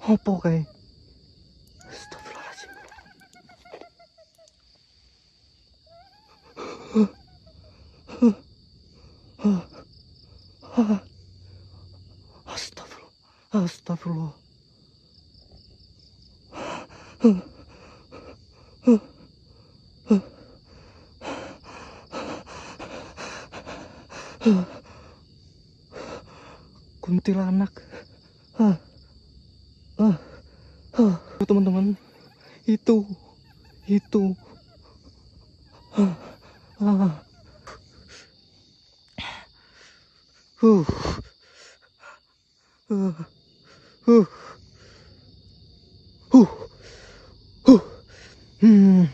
Apa kae? Astagfirullahaladzim. Astagfirullah. Astagfirullah. Kuntilanak. Teman-teman, itu ah, ah, uh, uh, uh, uh, uh, hmm.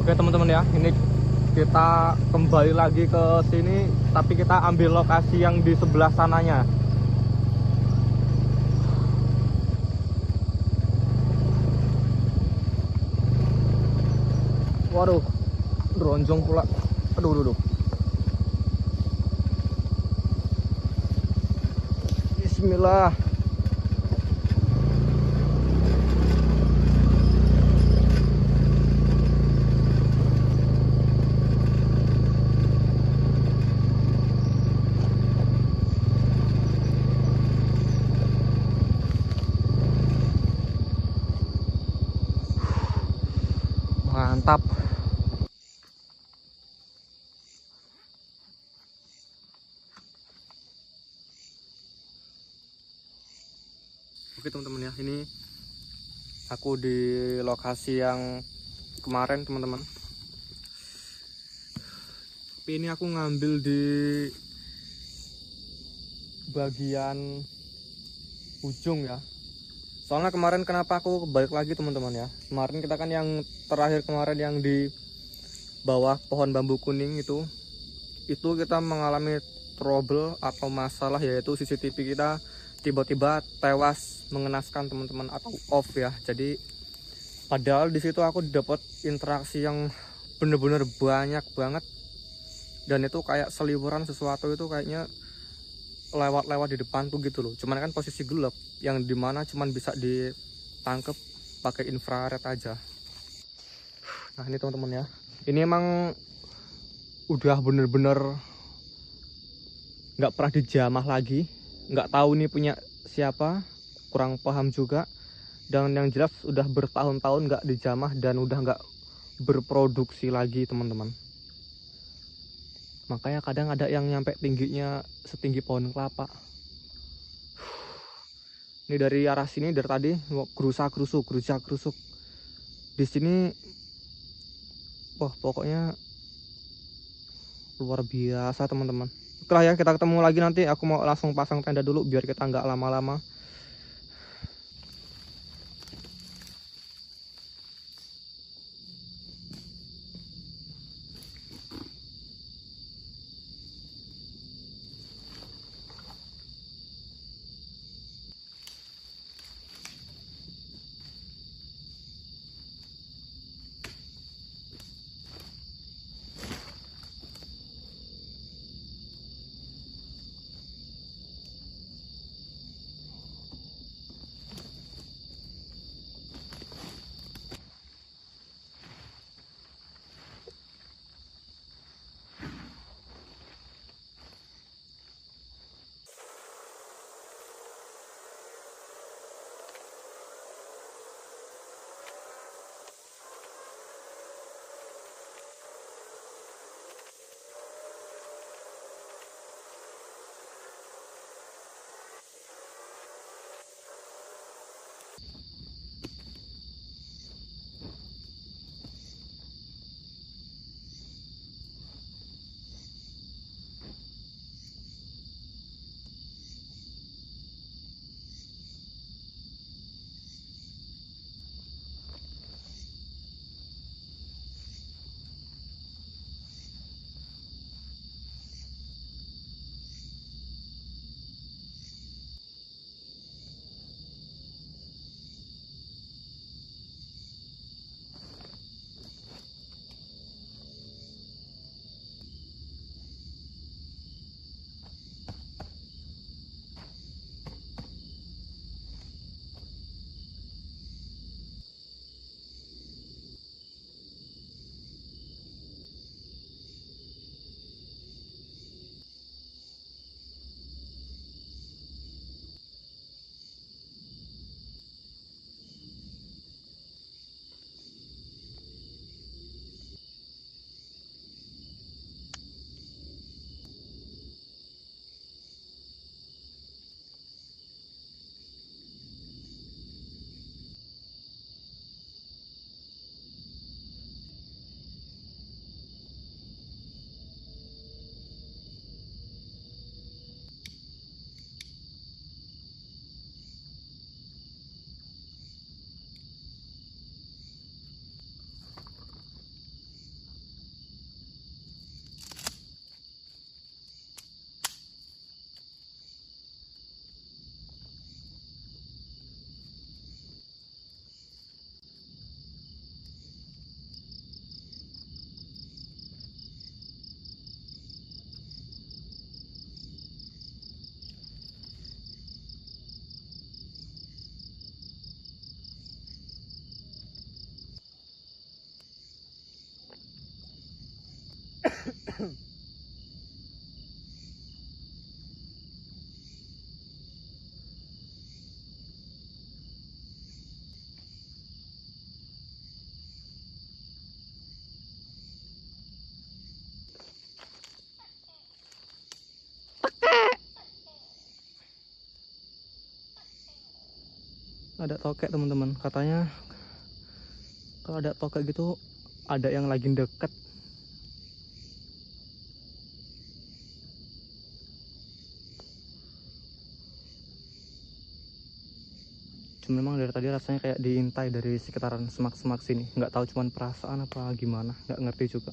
Oke teman-teman ya, ini kita kembali lagi ke sini, tapi kita ambil lokasi yang di sebelah sananya. Waduh, ronjong pula. Aduh. Bismillah. Mantap. Oke teman-teman ya, ini aku di lokasi yang kemarin teman-teman. Tapi ini aku ngambil di bagian ujung ya. Soalnya kemarin kenapa aku balik lagi teman-teman ya. Kemarin kita kan yang terakhir kemarin yang di bawah pohon bambu kuning itu kita mengalami trouble atau masalah, yaitu CCTV kita tiba-tiba tewas mengenaskan teman-teman, atau off ya. Jadi padahal di situ aku dapat interaksi yang bener-bener banyak banget, dan itu kayak seliweran sesuatu itu kayaknya lewat-lewat di depan tuh gitu loh. Cuman kan posisi gelap, yang dimana cuman bisa ditangkep pakai infrared aja. Nah ini teman-teman ya, ini emang udah bener-bener nggak pernah dijamah lagi, nggak tahu ini punya siapa, kurang paham juga. Dan yang jelas udah bertahun-tahun nggak dijamah dan udah nggak berproduksi lagi teman-teman. Makanya kadang ada yang nyampe tingginya setinggi pohon kelapa. Ini dari arah sini dari tadi gerusak-gerusuk di sini. Wah pokoknya luar biasa teman-teman. Setelah ya kita ketemu lagi nanti, aku mau langsung pasang tenda dulu biar kita nggak lama-lama. ada tokek teman-teman. Katanya kalau ada tokek gitu ada yang lagi deket. Cuma memang dari tadi rasanya kayak diintai dari sekitaran semak-semak sini. Nggak tahu cuman perasaan apa gimana, nggak ngerti juga.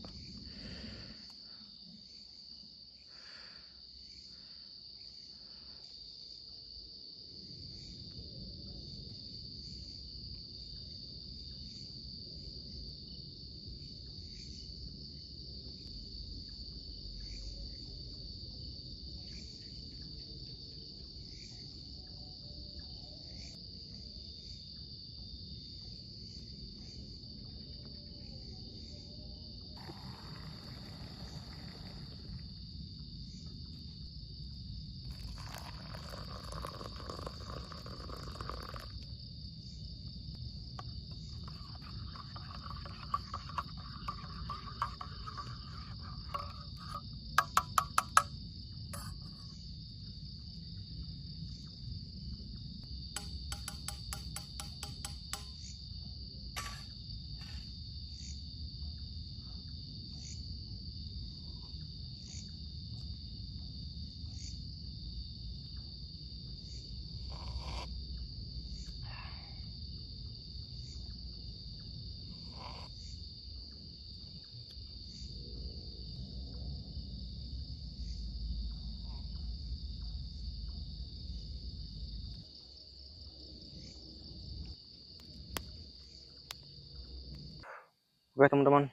Oke teman-teman,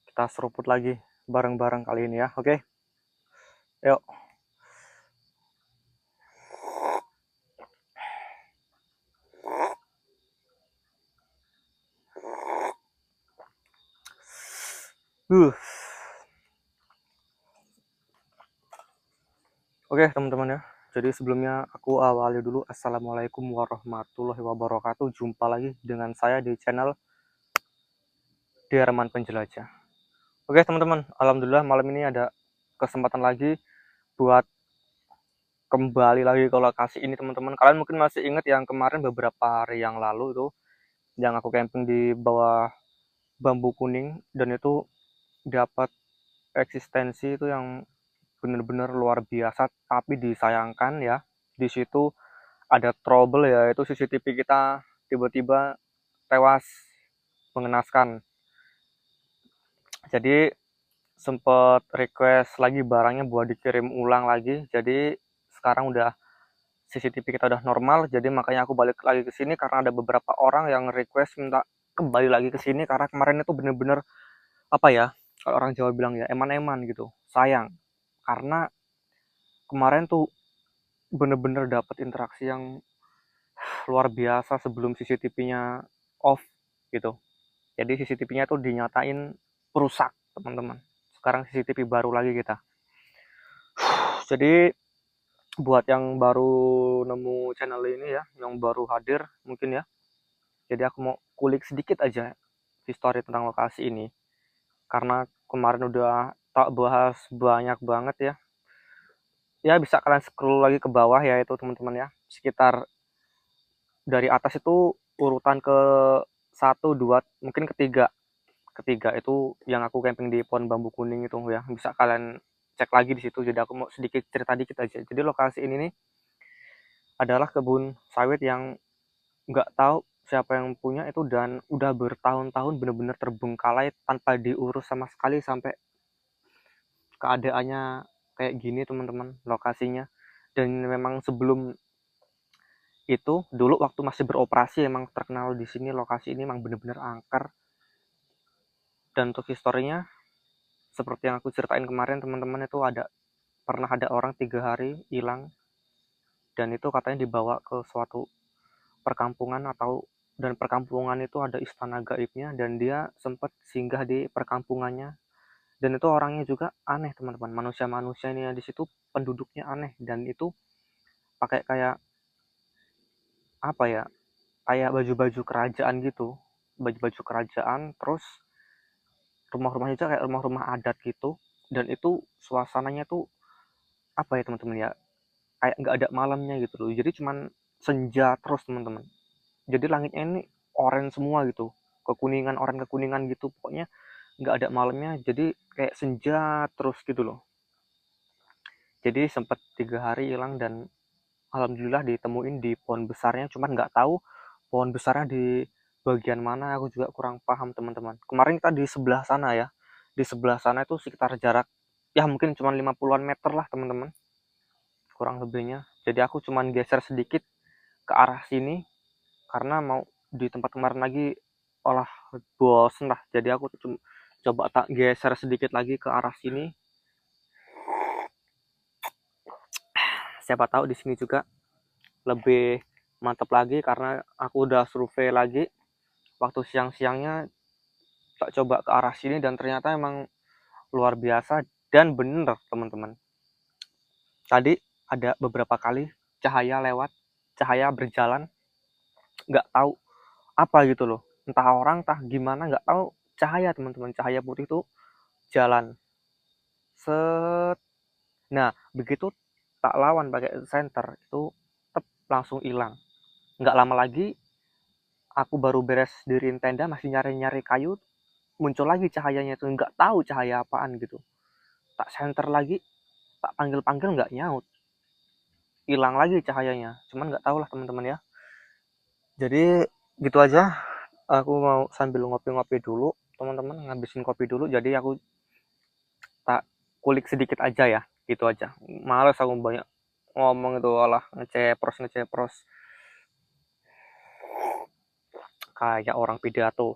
kita seruput lagi bareng-bareng kali ini ya. Oke, yuk. Oke teman-teman ya, jadi sebelumnya aku awali dulu. Assalamualaikum warahmatullahi wabarakatuh. Jumpa lagi dengan saya di channel Diarman Penjelajah. Oke teman-teman, alhamdulillah malam ini ada kesempatan lagi buat kembali lagi ke lokasi ini teman-teman. Kalian mungkin masih ingat yang kemarin beberapa hari yang lalu itu yang aku camping di bawah bambu kuning, dan itu dapat eksistensi itu yang benar-benar luar biasa. Tapi disayangkan ya, di situ ada trouble, ya itu CCTV kita tiba-tiba tewas mengenaskan. Jadi sempet request lagi barangnya buat dikirim ulang lagi. Jadi sekarang udah CCTV kita udah normal, jadi makanya aku balik lagi ke sini karena ada beberapa orang yang request minta kembali lagi ke sini karena kemarin itu bener-bener apa ya, kalau orang Jawa bilang ya eman-eman gitu. Sayang karena kemarin tuh bener-bener dapat interaksi yang luar biasa sebelum CCTV-nya off gitu. Jadi CCTV-nya tuh dinyatain rusak teman-teman. Sekarang CCTV baru lagi kita. Jadi buat yang baru nemu channel ini ya, yang baru hadir mungkin ya, jadi aku mau kulik sedikit aja history tentang lokasi ini karena kemarin udah tak bahas banyak banget ya. Ya bisa kalian scroll lagi ke bawah ya itu teman-teman ya, sekitar dari atas itu urutan ke satu dua mungkin ketiga ketiga itu yang aku camping di pohon bambu kuning itu ya, bisa kalian cek lagi di situ. Jadi aku mau sedikit cerita dikit aja. Jadi lokasi ini nih adalah kebun sawit yang nggak tahu siapa yang punya itu, dan udah bertahun-tahun bener-bener terbengkalai tanpa diurus sama sekali sampai keadaannya kayak gini teman-teman lokasinya. Dan memang sebelum itu dulu waktu masih beroperasi emang terkenal di sini, lokasi ini emang bener-bener angker. Dan untuk historinya seperti yang aku ceritain kemarin teman-teman, itu pernah ada orang 3 hari hilang, dan itu katanya dibawa ke suatu perkampungan dan perkampungan itu ada istana gaibnya, dan dia sempat singgah di perkampungannya. Dan itu orangnya juga aneh teman-teman, manusia ini di situ penduduknya aneh, dan itu pakai kayak apa ya, kayak baju-baju kerajaan gitu, baju-baju kerajaan. Terus rumah-rumahnya juga kayak rumah-rumah adat gitu, dan itu suasananya tuh apa ya teman-teman ya, kayak nggak ada malamnya gitu loh. Jadi cuman senja terus teman-teman. Jadi langitnya ini oranye semua gitu, kekuningan, oranye kekuningan gitu, pokoknya nggak ada malamnya, jadi kayak senja terus gitu loh. Jadi sempat 3 hari hilang dan alhamdulillah ditemuin di pohon besarnya, cuman nggak tahu pohon besarnya di bagian mana, aku juga kurang paham teman-teman. Kemarin kita di sebelah sana ya, di sebelah sana itu sekitar jarak ya mungkin cuma 50-an meter lah teman-teman, kurang lebihnya. Jadi aku cuman geser sedikit ke arah sini karena mau di tempat kemarin lagi olah bosen lah, jadi aku cuma coba tak geser sedikit lagi ke arah sini, siapa tahu di sini juga lebih mantap lagi karena aku udah survei lagi waktu siang-siangnya, tak coba ke arah sini dan ternyata emang luar biasa. Dan bener teman-teman, tadi ada beberapa kali cahaya lewat, cahaya berjalan, nggak tahu apa gitu loh, entah orang entah gimana nggak tahu, cahaya teman-teman, cahaya putih itu jalan set. Nah begitu tak lawan pakai senter itu tep, langsung hilang. Nggak lama lagi aku baru beres diriin tenda, masih nyari-nyari kayu, muncul lagi cahayanya itu, nggak tahu cahaya apaan gitu. Tak senter lagi, tak panggil-panggil nggak nyaut, hilang lagi cahayanya, cuman nggak tahu lah teman-teman ya. Jadi gitu aja, aku mau sambil ngopi-ngopi dulu teman-teman, ngabisin kopi dulu, jadi aku tak kulik sedikit aja ya, gitu aja, males aku banyak ngomong itu, olah ngecepros kayak orang pidato.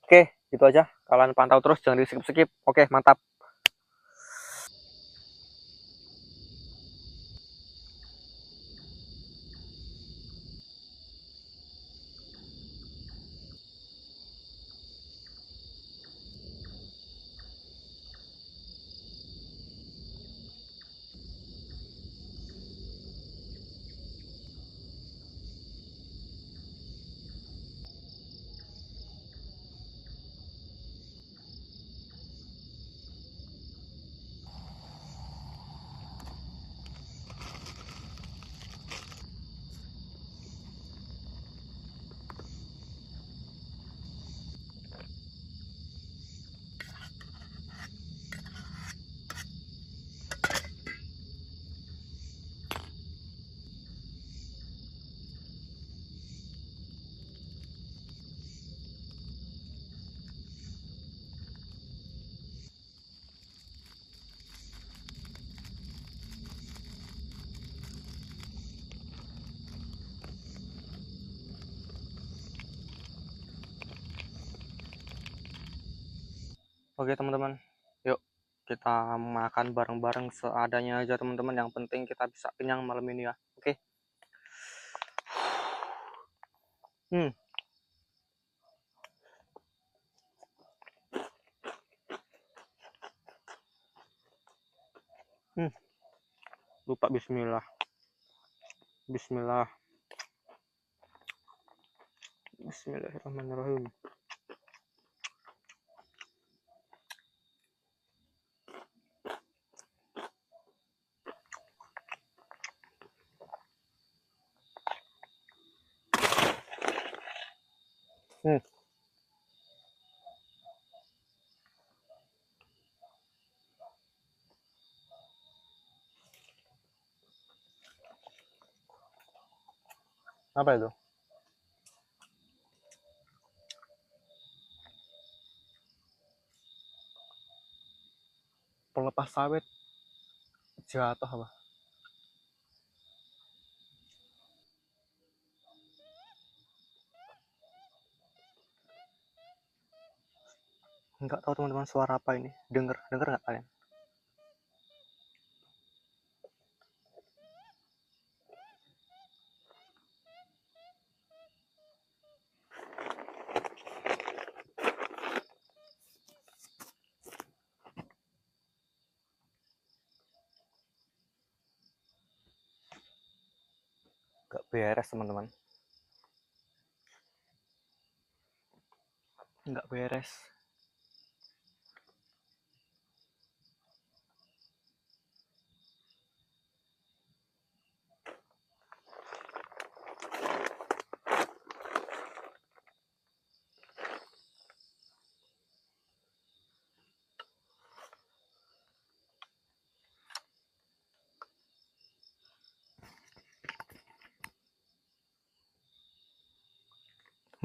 Oke gitu aja, kalian pantau terus, jangan di skip skip. Oke mantap. Oke teman-teman, yuk kita makan bareng-bareng seadanya aja teman-teman, yang penting kita bisa kenyang malam ini ya. Oke. hmm hmm lupa bismillah. Bismillah. Bismillahirrahmanirrahim. hmm Apa itu? Pelepas sawit jatuh apa? Nggak tahu teman-teman, suara apa ini, denger denger nggak kalian? Nggak beres teman-teman, nggak beres.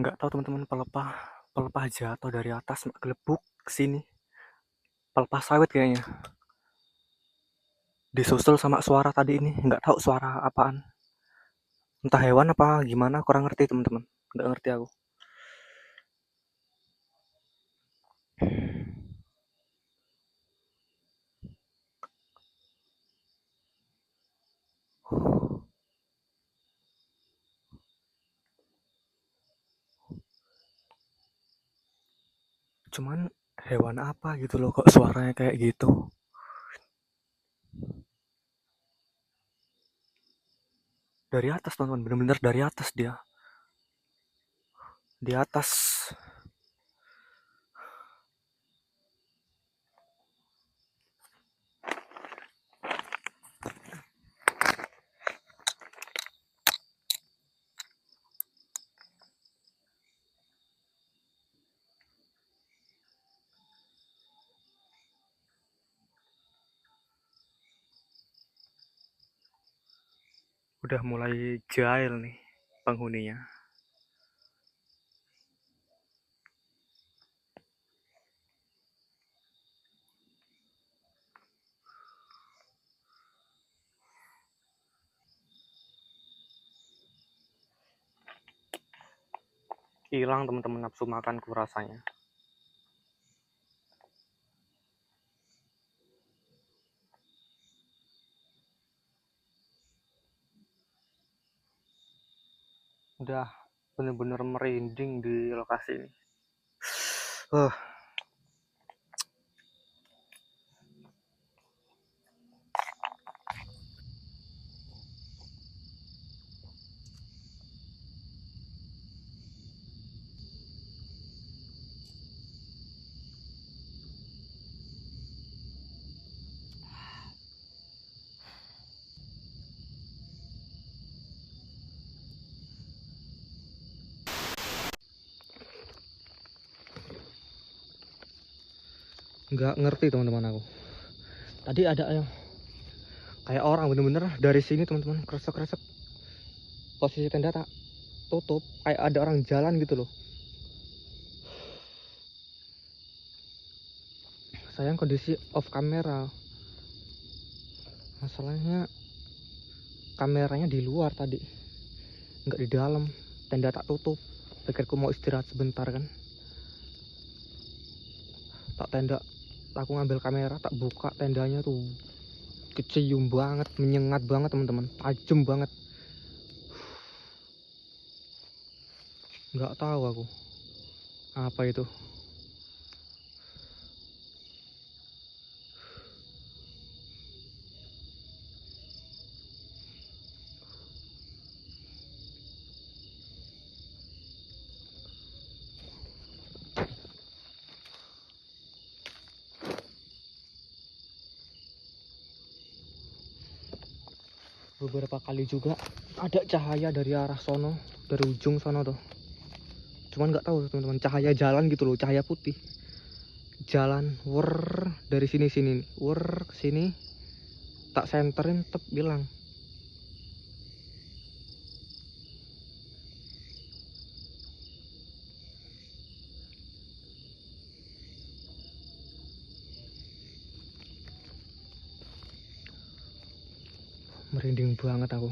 Nggak tahu teman-teman, pelepah pelepah jatuh dari atas gelebuk ke sini. Pelepah sawit kayaknya. Disusul sama suara tadi ini, nggak tahu suara apaan. Entah hewan apa gimana, kurang ngerti teman-teman. Nggak ngerti aku. Cuman hewan apa gitu loh kok suaranya kayak gitu. Dari atas teman-teman, bener-bener dari atas dia. Di atas. Udah mulai jahil nih penghuninya. Hilang teman-teman nafsu makanku rasanya. Udah bener-bener merinding di lokasi ini. Nggak ngerti teman-teman aku. Tadi ada yang kayak orang bener-bener dari sini teman-teman, kresek-kresek. Posisi tenda tak tutup, kayak ada orang jalan gitu loh. Sayang kondisi off kamera. Masalahnya kameranya di luar tadi, nggak di dalam. Tenda tak tutup. Pikirku mau istirahat sebentar kan. Tak tenda, aku ngambil kamera, tak buka tendanya tuh. Kecium banget, menyengat banget teman-teman, tajam banget. Nggak tahu aku apa itu. Beberapa kali juga ada cahaya dari arah sono, dari ujung sono tuh. Cuman nggak tahu teman-teman, cahaya jalan gitu loh, cahaya putih. Jalan wer dari sini sini, wer ke sini. Tak senterin tetep bilang. Merinding banget aku.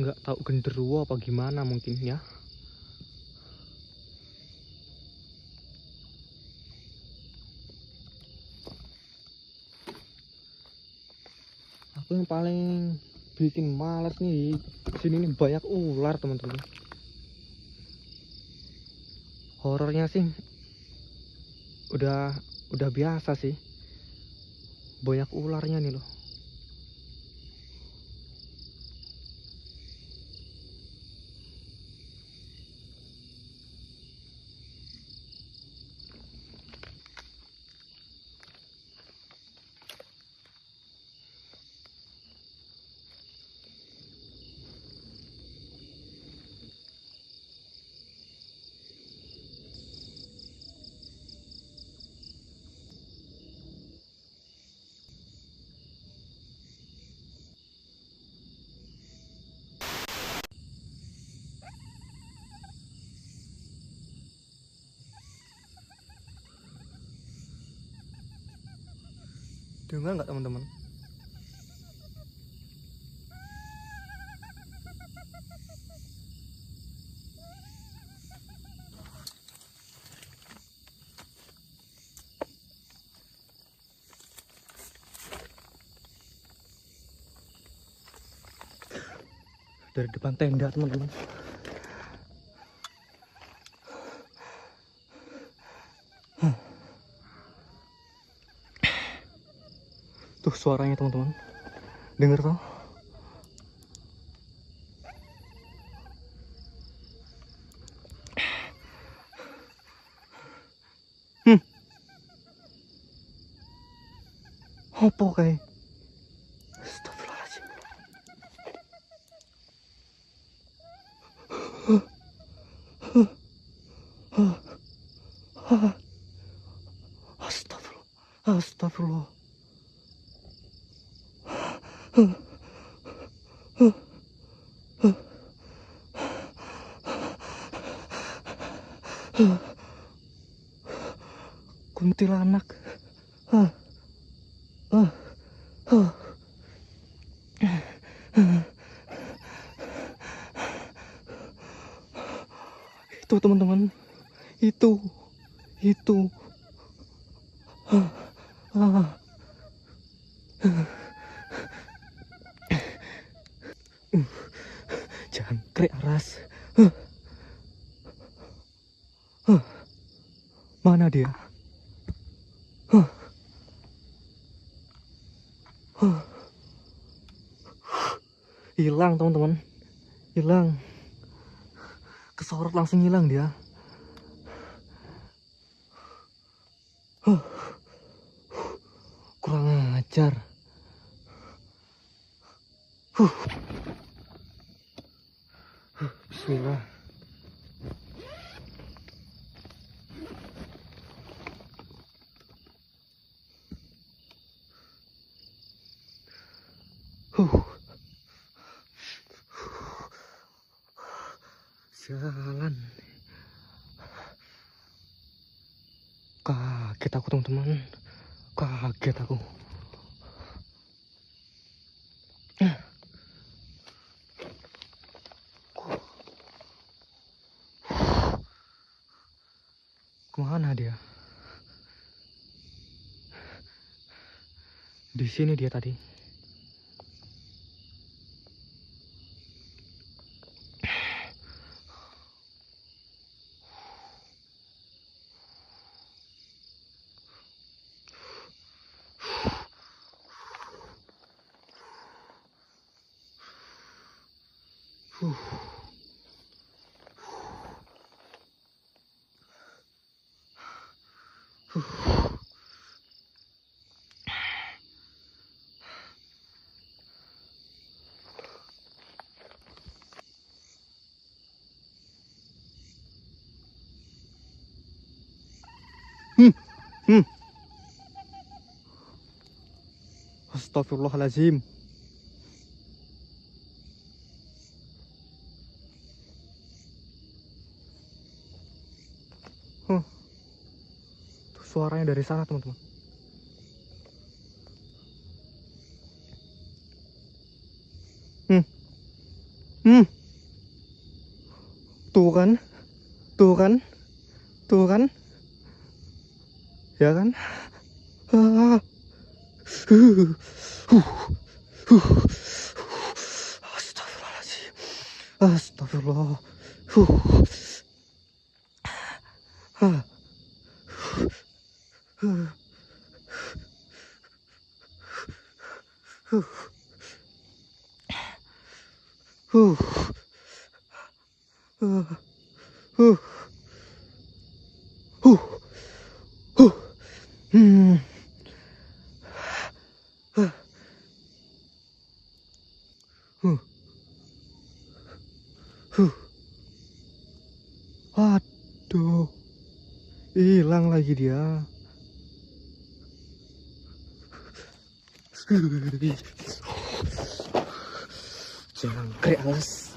Nggak tahu genderuwo apa gimana mungkin ya. Aku yang paling bikin males nih, sini nih banyak ular teman-teman. Horornya sih udah biasa sih. Banyak ularnya nih loh. Dengar nggak teman-teman? Dari depan tenda teman-teman. Tuh suaranya teman-teman, dengar toh? Apa kayak? Astagfirullahaladzim. Astagfirullah. Astagfirullah. Kuntilanak. Itu teman-teman, itu jangkrik aras. Mana dia? Hilang teman-teman, hilang. Kesorot langsung hilang dia. Kurang ajar. Bismillah. Jalan. Kaget aku teman-teman, kaget aku. Kemana dia? Di sini dia tadi. Astagfirullahaladzim. Tuh suaranya dari sana teman-teman. Tuh kan, tuh kan, tuh kan, ya kan? Astagfirullahaladzim. Astagfirullah. Waduh, hilang lagi dia. Jangkrik alas.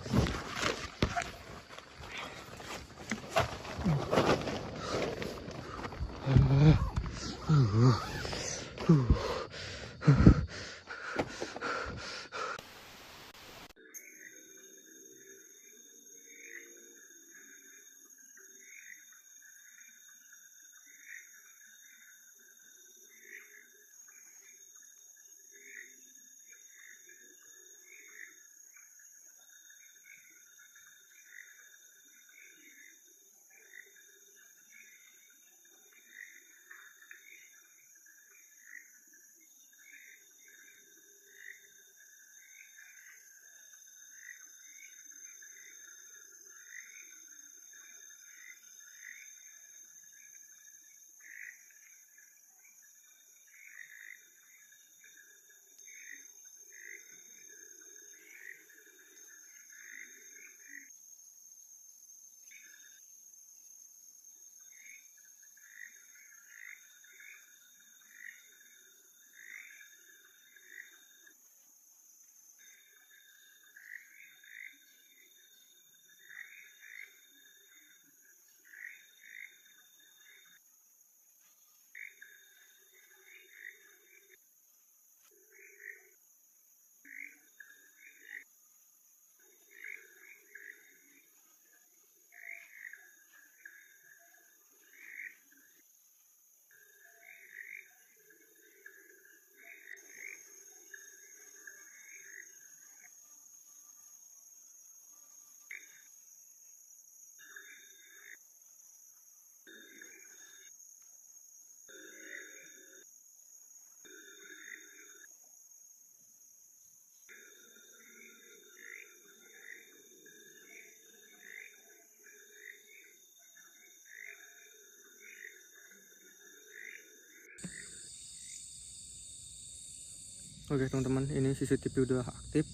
Oke teman-teman, ini CCTV udah aktif,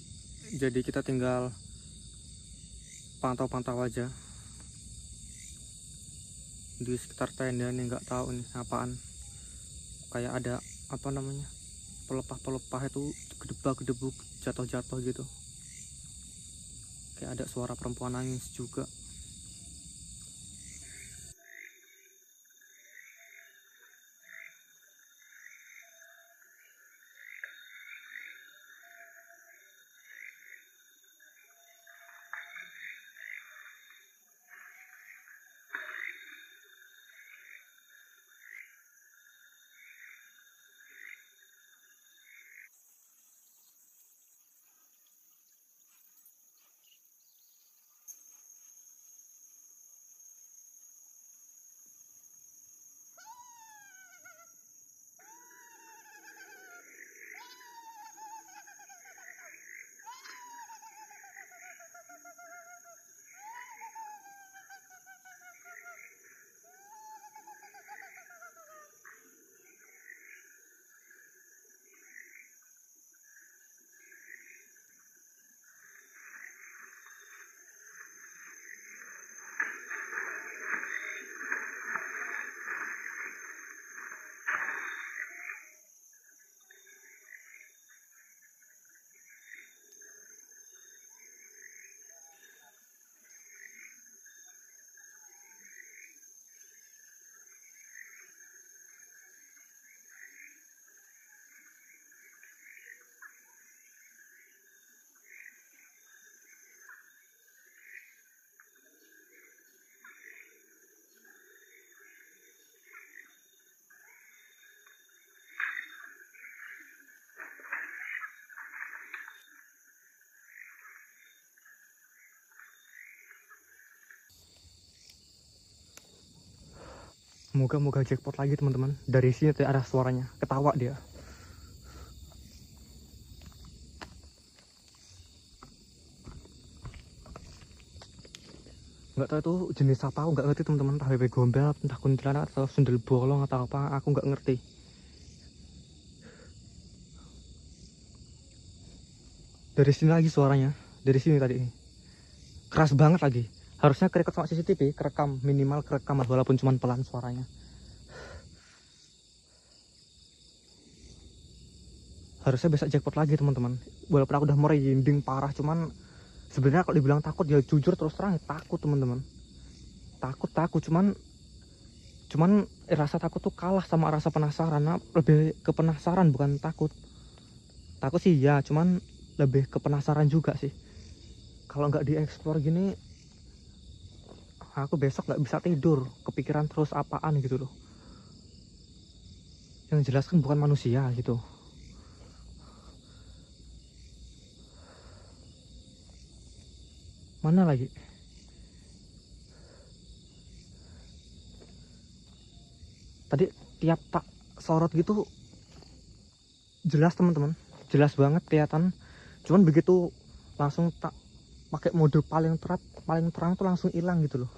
jadi kita tinggal pantau-pantau aja di sekitar tenda nih. Nggak tahu nih apaan, kayak ada apa namanya, pelepah-pelepah itu gedebak-gedebuk, jatuh-jatuh gitu, kayak ada suara perempuan nangis juga. Moga-moga jackpot lagi teman-teman. Dari sini tuh ada suaranya, ketawa dia. Nggak tahu itu jenis apa, aku nggak ngerti teman-teman. Entah bebek gombel, entah kuntilanak, atau sundel bolong atau apa, aku nggak ngerti. Dari sini lagi suaranya, dari sini tadi. Keras banget lagi. Harusnya kerekam sama CCTV, kerekam, minimal kerekam walaupun cuma pelan suaranya. Harusnya bisa jackpot lagi teman-teman. Walaupun aku udah merinding parah, cuman sebenarnya kalau dibilang takut ya jujur terus terang ya, takut teman-teman. Takut cuman rasa takut tuh kalah sama rasa penasaran. Nah, lebih ke penasaran bukan takut. Takut sih ya, cuman lebih ke penasaran juga sih. Kalau nggak dieksplor gini, aku besok nggak bisa tidur, kepikiran terus apaan gitu loh. Yang jelas kan bukan manusia gitu. Mana lagi? Tadi tiap tak sorot gitu jelas teman-teman, jelas banget kelihatan. Cuman begitu langsung tak pakai mode paling terang tuh langsung hilang gitu loh.